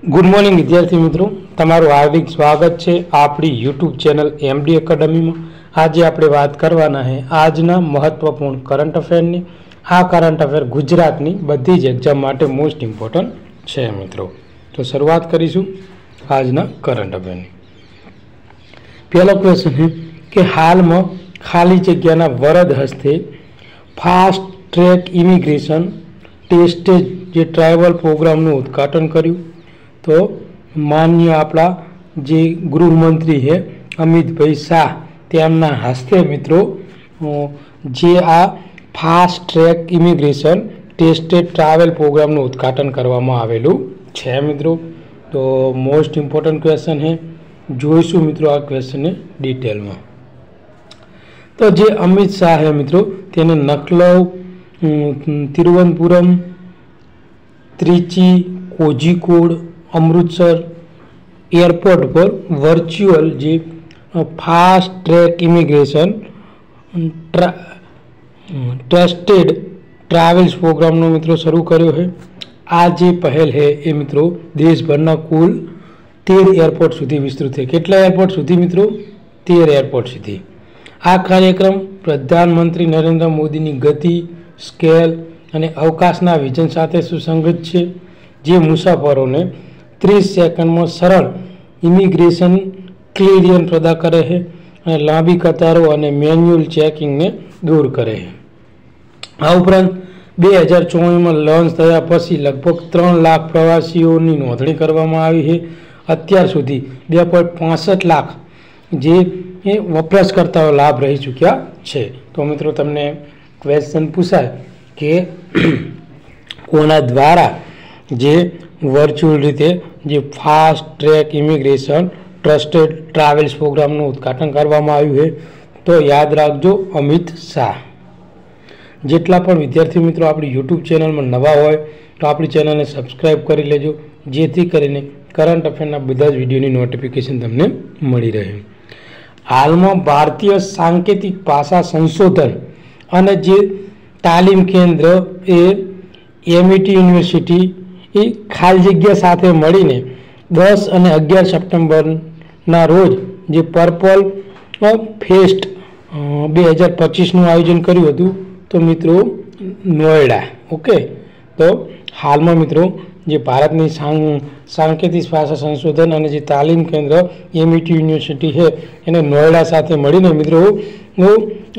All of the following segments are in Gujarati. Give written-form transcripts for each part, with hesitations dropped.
गुड मॉर्निंग विद्यार्थी मित्रों, तमारू हार्दिक स्वागत है आपणी यूट्यूब चैनल एमडी एकेडमी में। आज आपणे बात करवाना है आजना महत्वपूर्ण करंट अफेर नी। आ करंट अफेर गुजरातनी बधी ज एक्जाम माटे मोस्ट इम्पोर्टंट है मित्रों। तो शुरुआत करीशुं आजना करंट अफेर नी। पहलो क्वेश्चन है कि हाल में खाली जग्याना वरद हस्ते फास्ट ट्रेक इमिग्रेशन टेस्टेज जे ट्राइबल प्रोग्रामનું उद्घाटन कर्યું। तो मान्य आपला जे गृहमंत्री है अमित भाई शाह તેમના હસ્તે મિત્રો જે આ fast track immigration tested travel પ્રોગ્રામનું ઉદ્ઘાટન કરવામાં આવેલું છે મિત્રો। તો મોસ્ટ ઇમ્પોર્ટન્ટ ક્વેશ્ચન है, જોઈશું મિત્રો આ ક્વેશ્ચનને ડિટેલમાં। તો જે અમિત શાહ है મિત્રો તેને નકલૌ, तिरुवनंतपुरम, त्रिची, कोझिकोड, अमृतसर एयरपोर्ट पर वर्चुअल जे fast track immigration trusted travels program नो मित्रों शुरू कर्यो है। आ जे पहल है ये मित्रों देशभरना कुल 13 एयरपोर्ट सुधी विस्तृत है। केटला एयरपोर्ट सुधी मित्रों? 13 एयरपोर्ट सुधी। आ कार्यक्रम प्रधानमंत्री नरेंद्र मोदी की गति, स्केल અને અવકાશના વિઝન સાથે સુસંગત છે, જે મુસાફરોને 30 સેકન્ડમાં સરળ ઇમિગ્રેશન ક્લિયરન્સ પ્રદાન કરે છે અને લાંબી કતારો અને મેન્યુઅલ ચેકિંગને દૂર કરે છે। આ ઉપરાંત 2024માં લોન્ચ થયા પછી લગભગ 3 લાખ પ્રવાસીઓની નોંધણી કરવામાં આવી છે। અત્યાર સુધી 2.65 લાખ જે વપરાશકર્તાઓ લાભ રહી ચૂક્યા છે। તો મિત્રો તમને ક્વેશ્ચન પૂછાય કે કોના દ્વારા જે વર્ચ્યુઅલ રીતે જે fast track immigration trusted travels પ્રોગ્રામનું ઉદ્ઘાટન કરવામાં આવ્યું છે, તો યાદ રાખજો અમિત શાહ। જેટલા પણ વિદ્યાર્થી મિત્રો આપણી યુટ્યુબ ચેનલમાં નવા હોય તો આપણી ચેનલને સબસ્ક્રાઈબ કરી લેજો, જેથી કરીને કરંટ અફેરના બધા જ વિડીયોની નોટિફિકેશન તમને મળી રહે। હાલમાં ભારતીય સાંકેતિક ભાષા સંશોધન અને જે तालीम केन्द्र एमईटी यूनिवर्सिटी खाली जग्या साथे मळीने 10 और 11 सप्टेम्बर रोज जे पर्पल फेस्ट 2025 आयोजन कर्युं हतुं। तो मित्रों नोएडा ओके। तो हाल में मित्रों जे भारतनी सांकेतिक भाषा संशोधन और जे तालीम केन्द्र एमईटी यूनिवर्सिटी है एने नोएडा साथे मळीने मित्रों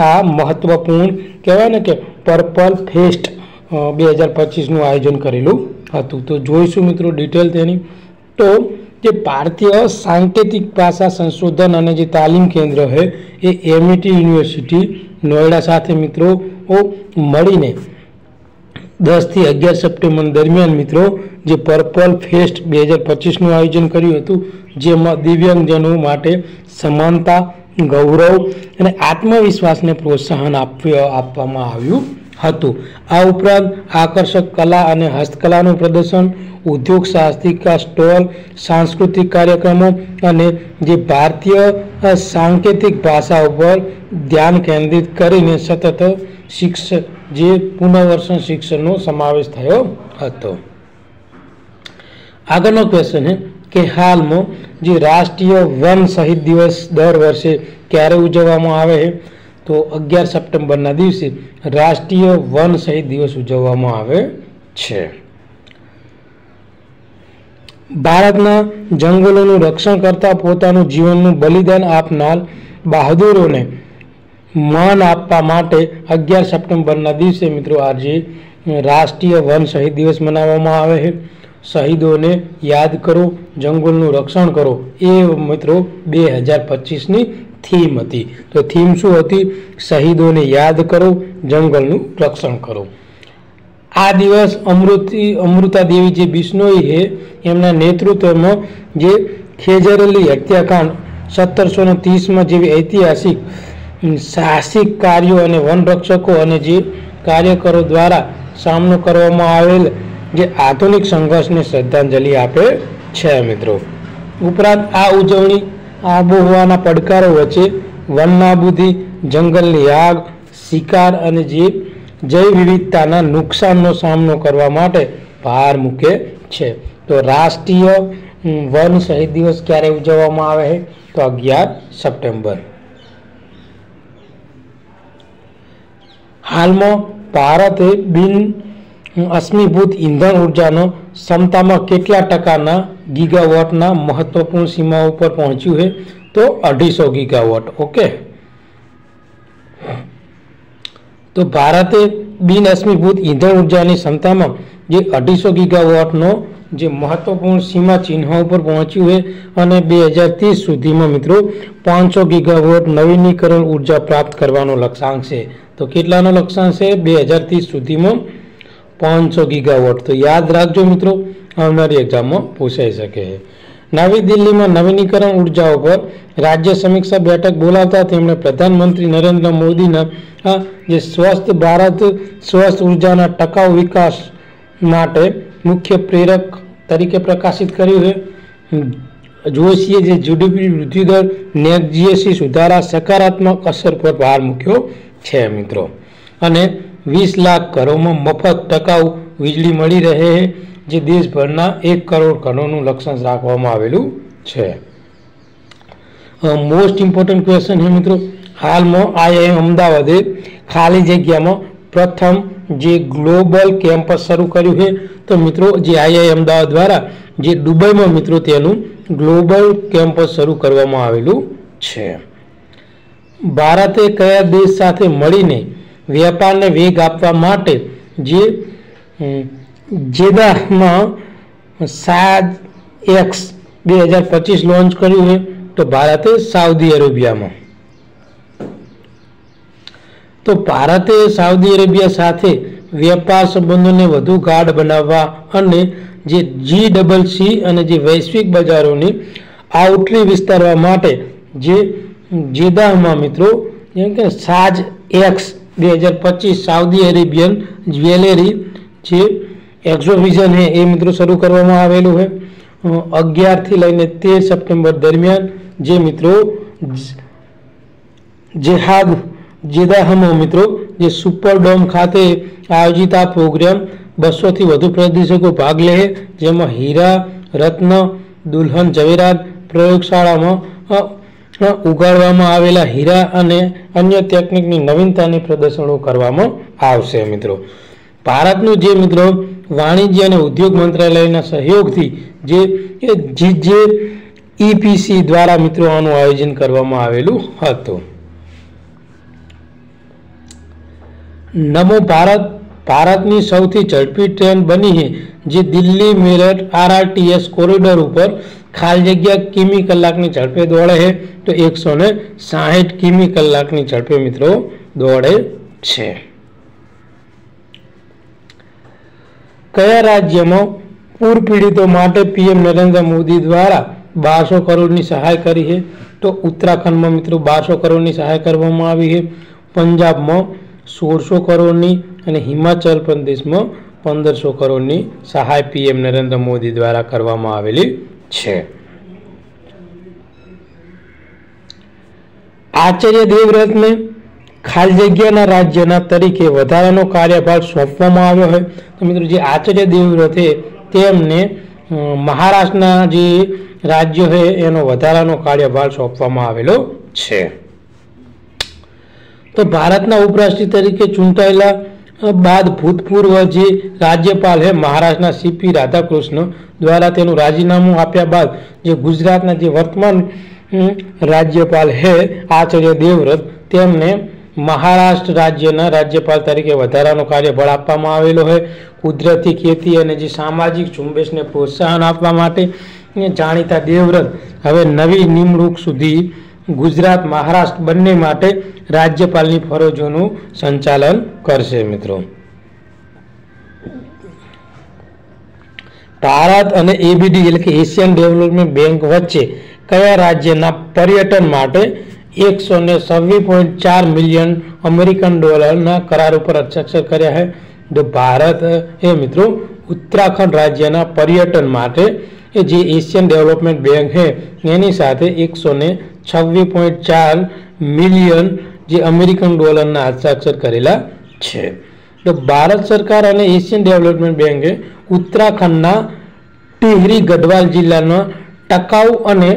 आ महत्वपूर्ण कहेवाय ने के पर्पल फेस्ट 2025 आयोजन करेलू हतुं। तो जोईशुं मित्रों डिटेल तेनी। तो जे भारतीय सांकेतिक भाषा संशोधन और जे तालीम केन्द्र है ये एमईटी यूनिवर्सिटी नोएडा साथे मित्रों मळीने 10 થી 11 सप्टेम्बर दरमियान मित्रों जे पर्पल फेस्ट 2025 आयोजन कर्युं हतुं, जेमां दिव्यांगजनों माटे समानता, गौरव और आत्मविश्वास ने प्रोत्साहन आपवामां आव्युं हतुं। आ उपरांत आकर्षक कला और हस्तकलानुं प्रदर्शन, उद्योग साहसिकता स्टॉल, सांस्कृतिक कार्यक्रमों और जे भारतीय सांकेतिक भाषा पर ध्यान केंद्रित करीने सतत शिक्षण जे पुनर्वसन शिक्षणनो समावेश थयो हतो। आगळनो क्वेश्चन है कि हाल में जो राष्ट्रीय वन शहीद दिवस दर वर्षे क्यारे उजववामां आवे है? तो 11 सप्टेम्बर ना दिवसे राष्ट्रीय वन शहीद दिवस उजववामां आवे छे। भारतना जंगलोनुं रक्षण करता पोतानुं जीवननुं बलिदान आपनार बहादुरोने मान आपवा माटे 11 सप्टेम्बर ना दिवसे मित्रों आज राष्ट्रीय वन शहीद दिवस मनाववामां आवे है। शहीदों ने याद करो, जंगलનું रक्षण करो, ये मित्रों 2025 ની थीम थी। तो थीम शू थी? शहीदों ने याद करो, जंगलનું रक्षण करो। आ दिवस अमृता देवी जे बिश्नोई है एमना नेतृत्व में जे खेजरेली हत्याकांड 1730 में जेवी ऐतिहासिक साहसिक कार्यों और वन रक्षकों और जे कार्यकरों द्वारा सामनो करवामां आवेल जे आधुनिक संघर्ष ने श्रद्धांजलि आपे छे मित्रों। उपरांत आ उजवणी आबोहवाना પડકારો वच्चे वन नाबूदी, जंगलनी आग, शिकार और जे जैव विविधताना नुकसाननो सामनो करवा माटे भार मूके છે। તો રાષ્ટ્રીય વન શહીદ દિવસ ક્યારે ઉજવવામાં આવે છે? તો 11 સપ્ટેમ્બર। હાલમાં ભારતે બિન અશ્મિભૂત ઈંધણ ઉર્જાનો ક્ષમતામાં કેટલા ટકાના ગીગાવોટના મહત્વપૂર્ણ સીમા ઉપર પહોંચ્યું છે? તો 250 ગીગાવોટ। ઓકે, તો ભારતે બિન અશ્મિભૂત ઈંધણ ઉર્જાની ક્ષમતામાં જે 250 ગીગાવોટનો જે મહત્વપૂર્ણ સીમા ચિહ્ન ઉપર પહોંચ્યું છે અને 2030 સુધીમાં મિત્રો 500 ગીગાવોટ નવીનીકરણ ઉર્જા પ્રાપ્ત કરવાનો લક્ષ્યાંક છે। તો કેટલાનો લક્ષ્યાંક છે? 2030 સુધીમાં 500 ગીગાવોટ। તો યાદ રાખજો મિત્રો, આવનારી એક્ઝામમાં પૂછાઈ શકે છે। નવી દિલ્હીમાં નવીનીકરણ ઉર્જા ઉપર રાજ્ય સમીક્ષા બેઠક બોલાવતા તેમણે પ્રધાનમંત્રી નરેન્દ્ર મોદીના જે સ્વસ્થ ભારત સ્વસ્થ ઉર્જાના ટકાઉ વિકાસ માટે મુખ્ય પ્રેરક તરીકે પ્રકાશિત કર્યું છે। જોશીએ જે જીડીપી વૃદ્ધિ દર, નેટ જીએસટી સુધારા સકારાત્મક અસર પર ભાર મૂક્યો છે મિત્રો। અને 20 લાખ ઘરોમાં મફત ટકાઉ વીજળી મળી રહે છે, જે દેશભરના 1 કરોડ ઘરોનું લક્ષ્યાંક રાખવામાં આવેલું છે। મોસ્ટ ઇમ્પોર્ટન્ટ ક્વેશ્ચન છે મિત્રો, હાલમાં આઈઆઈએમ અમદાવાદે ખાલી જગ્યામાં પ્રથમ જે ગ્લોબલ કેમ્પસ શરૂ કર્યું છે। તો મિત્રો જે આઈઆઈએમ અમદાવાદ દ્વારા જે દુબઈમાં મિત્રો તેનું ગ્લોબલ કેમ્પસ શરૂ કરવામાં આવેલું છે। ભારતે કયા દેશ સાથે મળીને વેપારને વેગ આપવા માટે જે જેદાહમાં સાજ એક્સ 2025 લોન્ચ કર્યું છે? તો ભારતે સાઉદી અરેબિયામાં। તો ભારતે સાઉદી અરેબિયા સાથે વેપાર સંબંધોને વધુ ગાઢ બનાવવા અને જે જીડબલસી અને જે વૈશ્વિક બજારોની આઉટરી વિસ્તારવા માટે જે જેદાહમાં મિત્રો જેમ કે સાજ એક્સ 2025 સાઉદી અરેબિયન જ્વેલરી જે એક્ઝોવિઝન છે એ મિત્રો શરૂ કરવામાં આવેલું છે 11 થી લઈને 13 સપ્ટેમ્બર દરમિયાન। જે મિત્રો જેહાદ જેદાહમાં મિત્રો જે સુપરડોમ ખાતે આયોજિત આ પ્રોગ્રામ 200 થી વધુ પ્રદર્શકો ભાગ લે છે, જેમાં હીરા, રત્ન, દુલ્હન જવેરાત, પ્રયોગશાળામાં ઉગાડવામાં આવેલા હીરા અને અન્ય ટેકનિકની નવીનતાની પ્રદર્શનો કરવામાં આવશે મિત્રો। ભારતનું જે મિત્રો વાણિજ્ય અને ઉદ્યોગ મંત્રાલયના સહયોગથી જે જીજેઈપીસી દ્વારા મિત્રો આનું આયોજન કરવામાં આવેલું હતું। નમો ભારત ભારતની સૌથી ઝડપી ટ્રેન બની છે, જે દિલ્હી મેરઠ આરઆરટીએસ કોરિડોર ઉપર ખાલી જગ્યા કિમી કલાકની ઝડપે દોડે છે। તો 160 કિમી કલાકની ઝડપે મિત્રો દોડે છે। કયા રાજ્યમાં પૂર પીડિતો માટે પીએમ નરેન્દ્ર મોદી દ્વારા 1200 કરોડની સહાય કરી છે? તો ઉત્તરાખંડમાં મિત્રો 1200 કરોડની સહાય કરવામાં આવી છે, પંજાબમાં 1600 કરોડની અને હિમાચલ પ્રદેશમાં 1500 કરોડની સહાય પીએમ નરેન્દ્ર મોદી દ્વારા કરવામાં આવેલી છે। આચાર્ય દેવવ્રતને ખાલી જગ્યાના રાજ્યના તરીકે વધારાનો કાર્યભાર સોંપવામાં આવ્યો છે। તો મિત્રો જે આચાર્ય દેવવ્રત છે તેમને મહારાષ્ટ્રના જે રાજ્ય છે એનો વધારાનો કાર્યભાર સોંપવામાં આવેલો છે। તો ભારતના ઉપરાષ્ટ્રપતિ તરીકે ચૂંટાયેલા બાદ ભૂતપૂર્વ જે રાજ્યપાલ છે મહારાષ્ટ્રના સીપી રાધાકૃષ્ણ દ્વારા તેનું રાજીનામું આપ્યા બાદ જે ગુજરાતના જે વર્તમાન રાજ્યપાલ છે આચાર્ય દેવવ્રત તેમને મહારાષ્ટ્ર રાજ્યના રાજ્યપાલ તરીકે વધારાનો કાર્યભાર આપવામાં આવેલો છે। કુદરતી ખેતી અને જે સામાજિક ઝુંબેશને પ્રોત્સાહન આપવા માટે જાણીતા દેવવ્રત હવે નવી નિમણૂક સુધી ગુજરાત મહારાષ્ટ્ર બંને માટે રાજ્યપાલની ફરજોનું સંચાલન કરશે મિત્રો। ભારત અને એબીડી એટલે કે એશિયન ડેવલપમેન્ટ બેંક વચ્ચે કયા રાજ્યના પર્યટન માટે 126.4 મિલિયન અમેરિકન ડોલરના કરાર ઉપર હસ્તાક્ષર કર્યા છે? તો ભારત એ મિત્રો ઉત્તરાખંડ રાજ્યના પર્યટન માટે જે એશિયન ડેવલપમેન્ટ બેંક છે એની સાથે 126.4 મિલિયન જે અમેરિકન ડોલરના હસ્તાક્ષર કરેલા છે। તો ભારત સરકાર અને એશિયન ડેવલપમેન્ટ બેંકે ઉત્તરાખંડના टिहरी गढ़वाल जिल्लाना टकाऊ अने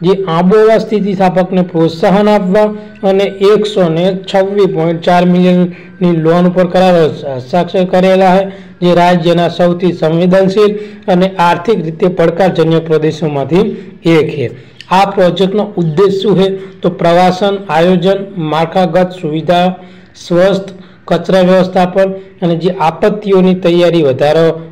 जे आबोहवा स्थितिस्थापकने प्रोत्साहन आपवा अने 126.4 मिलियननी लोन पर करार हस्ताक्षर करेला है, जे राज्यना सौथी संवेदनशील अने आर्थिक रीते પડકારજન્ય प्रदेशोमांथी एक है। आ प्रोजेक्टनो उद्देश्य शुं है तो प्रवासन, आयोजन, माળખાગત सुविधा, स्वस्थ कचरा व्यवस्थापन अने जे आपत्तिओनी तैयारी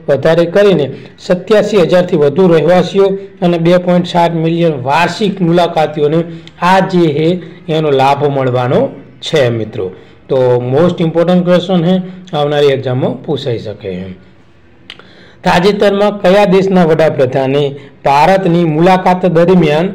વધારે કરીને 87,000 થી વધુ રહેવાસીઓ અને 2.7 મિલિયન વાર્ષિક મુલાકાતીઓને આ જે है એનો લાભ મળવાનો છે મિત્રો। तो मोस्ट इम्पोर्टન્ટ क्वेश्चन है, આવનારી એક્ઝામમાં પૂછાઈ શકે છે। તાજેતરમાં કયા દેશના વડાપ્રધાને ભારતની મુલાકાત દરમિયાન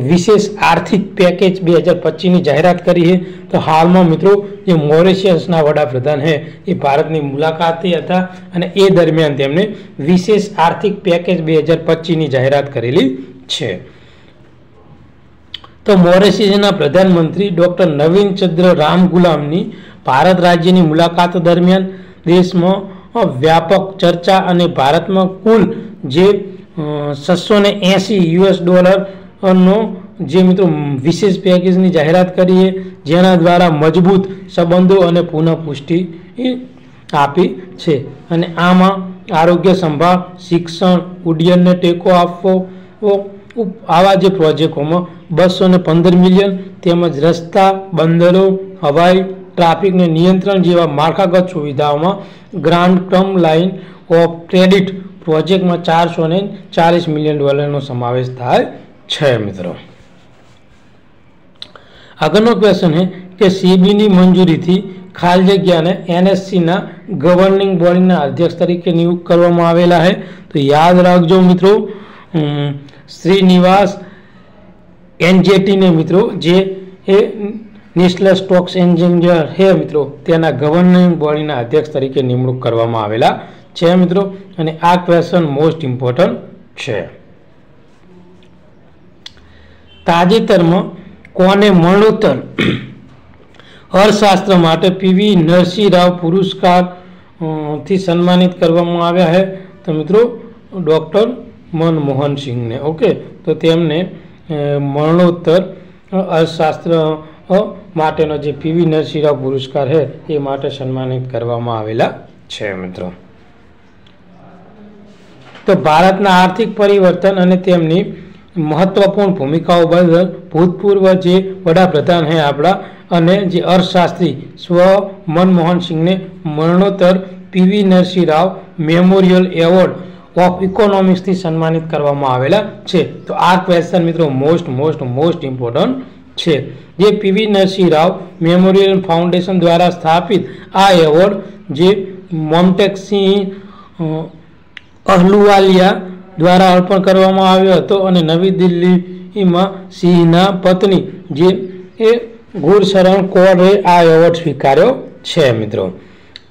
विशेष आर्थिक पैकेज 2025 ની જાહેરાત કરી है? तो हाल में मित्रों जे मॉरिशसना वडाप्रधान है ये भारतनी मुलाकाते हता अने ए दरमियान तेमणे विशेष आर्थिक पैकेज 2025 ની જાહેરાત करेली छे। तो मॉरिशसना प्रधानमंत्री डॉक्टर नवीन चंद्र रामगुलामनी भारत राज्यनी मुलाकात दरमियान देश में व्यापक चर्चा अने भारत में कुल जे $680 नो जे मित्रों विशेष पैकेजनी जाहेरात करी है, जेना द्वारा मजबूत संबंधों अने पुनः पुष्टि आपी छे। अने आमां आरोग्य संभाळ, शिक्षण, उड्डयन ने टेको आपवो, आवा जे प्रोजेक्टोमां 215 मिलियन तेमज रस्ता, बंदरो, हवाई ट्राफिक ने नियंत्रण जेवा माળખાગત सुविधाओं grand term line of credit project में $440 मिलियन समावेश थाय छे मित्रों। आगळनो क्वेश्चन है कि सीबीनी मंजूरी थी खाली जग्या ने एनएससी ना गवर्निंग बॉडी ना अध्यक्ष तरीके नियुक्त करवामां आवेला है। तो याद राखजो मित्रों, श्रीनिवास एनजेटी ने मित्रों जे नेशनल स्टॉक एक्सचेंज है मित्रों तेना गवर्निंग बॉडी ना अध्यक्ष तरीके निमणूक करवामां आवेला छे मित्रों। अने आ क्वेश्चन मोस्ट इम्पोर्टન્ટ छे। ताजेतरमां कोने मरणोत्तर अर्थशास्त्र माटे पीवी नरसिंह राव पुरस्कार थी सम्मानित करवामां आव्या है? तो मित्रों डॉक्टर मनमोहन सिंह ने। ओके, तो तेमने मरणोत्तर अर्थशास्त्र माटेनो जे पीवी नरसिंह राव पुरस्कार है ये माटे सम्मानित करवामां आवेला छे मित्रों। तो भारतना आर्थिक परिवर्तन अने तेमनी महत्वपूर्ण भूमिकाओं बदल भूतपूर्व जे वडाप्रधान है आपड़ा अने जे अर्थशास्त्री स्व मनमोहन सिंह ने मरणोत्तर PV Narasimha Rao memorial award of economics थी सम्मानित करवामां आवेला छे। तो आ क्वेश्चन मित्रों मोस्ट इम्पोर्टન્ટ छे। जे PV Narasimha Rao memorial foundation द्वारा स्थापित आ एवॉर्ड जे मोमटेक सिंह अहलुवालिया द्वारा अर्पण करवामां आव्यो हतो अने नवी दिल्ली में सिंहना पत्नी जे गुरशरण कौरे आ एवॉर्ड स्वीकार्यो छे मित्रों।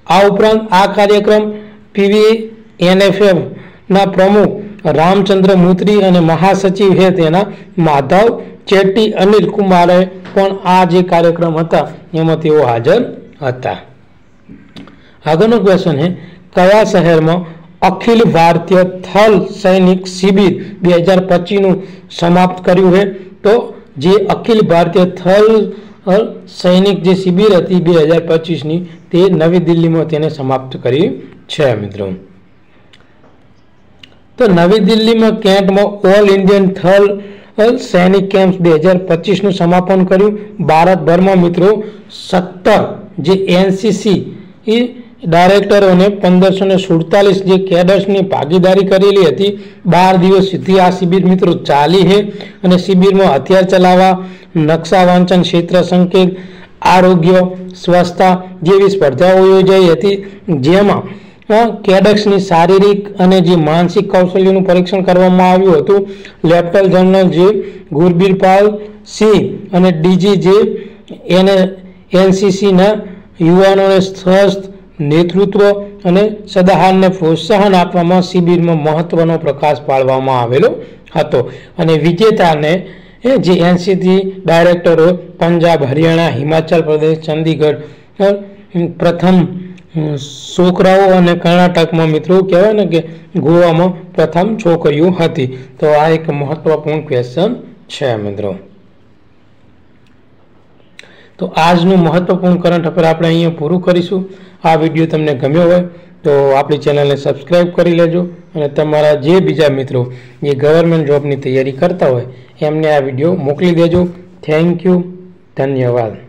आ उपरांत आ कार्यक्रम पीवीएनएफएफ ना प्रमुख रामचंद्र मूत्री अने महासचिव है तेना माधव चेट्टी अनिल कुमारे पण आ जे कार्यक्रम हता एमां तेओ हाजर हता। आगळनो क्वेश्चन है कया शहर में अखिल भारतीय थल सैनिक शिबिर 2025 નું समाप्त कर्યું है? तो जे अखिल भारतीय थल सैनिक जे शिबिर हती 2025 ની તે નવી દિલ્હીમાં તેને સમાપ્ત કરી છે મિત્રો। तो नवी दिल्ली में कैंट में ऑल इंडियन थल सैनिक कैम्प 2025 નું समापन कर्યું। भारत भर में मित्रों 17 जे एनसीसी डायरेक्टरों ने 1547 जे कैडर्स ने भागीदारी करेली हती। 12 दिवस सुधी आ शिबिर मित्रों चाली है अने शिबिर में हथियार चलावा, नक्शा वांचन, क्षेत्र संकेत, आरोग्य, स्वच्छता जेवी स्पर्धाओं योजाई हती, जेमां कैडेट्सनी शारीरिक अने जे मानसिक कौशल्यનું परीक्षण करवामां આવ્યું હતું। લેફ્ટનન્ટ જનરલ જે ગુરબીરપાલ સિંહ અને ડીજી જે एनसीसी ना યુવાનોને સ્વસ્થ नेतृत्व અને સદાહરને પ્રોત્સાહન આપવામાં શિબિરમાં મહત્વનો પ્રકાશ પાડવામાં આવેલો હતો અને વિજેતાને જે એનસીસી ડાયરેક્ટરો પંજાબ, હરિયાણા, હિમાચલ પ્રદેશ, ચંદીગઢ પ્રથમ છોકરાઓ અને કર્ણાટકમાં મિત્રો કહેવાય ને કે ગોવામાં પ્રથમ છોકરીઓ હતી. તો આ એક મહત્વપૂર્ણ ક્વેશ્ચન છે મિત્રો. તો આજનું મહત્વપૂર્ણ કરંટ અફેર આપણે અહીંયા પૂરું કરીશું. આ વિડીયો તમને ગમ્યો હોય તો આપણી ચેનલને સબસ્ક્રાઈબ કરી લેજો અને તમારા જે બીજા મિત્રો જે ગવર્મેન્ટ જોબની તૈયારી કરતા હોય એમને આ વિડીયો મોકલી દેજો. Thank you. ધન્યવાદ.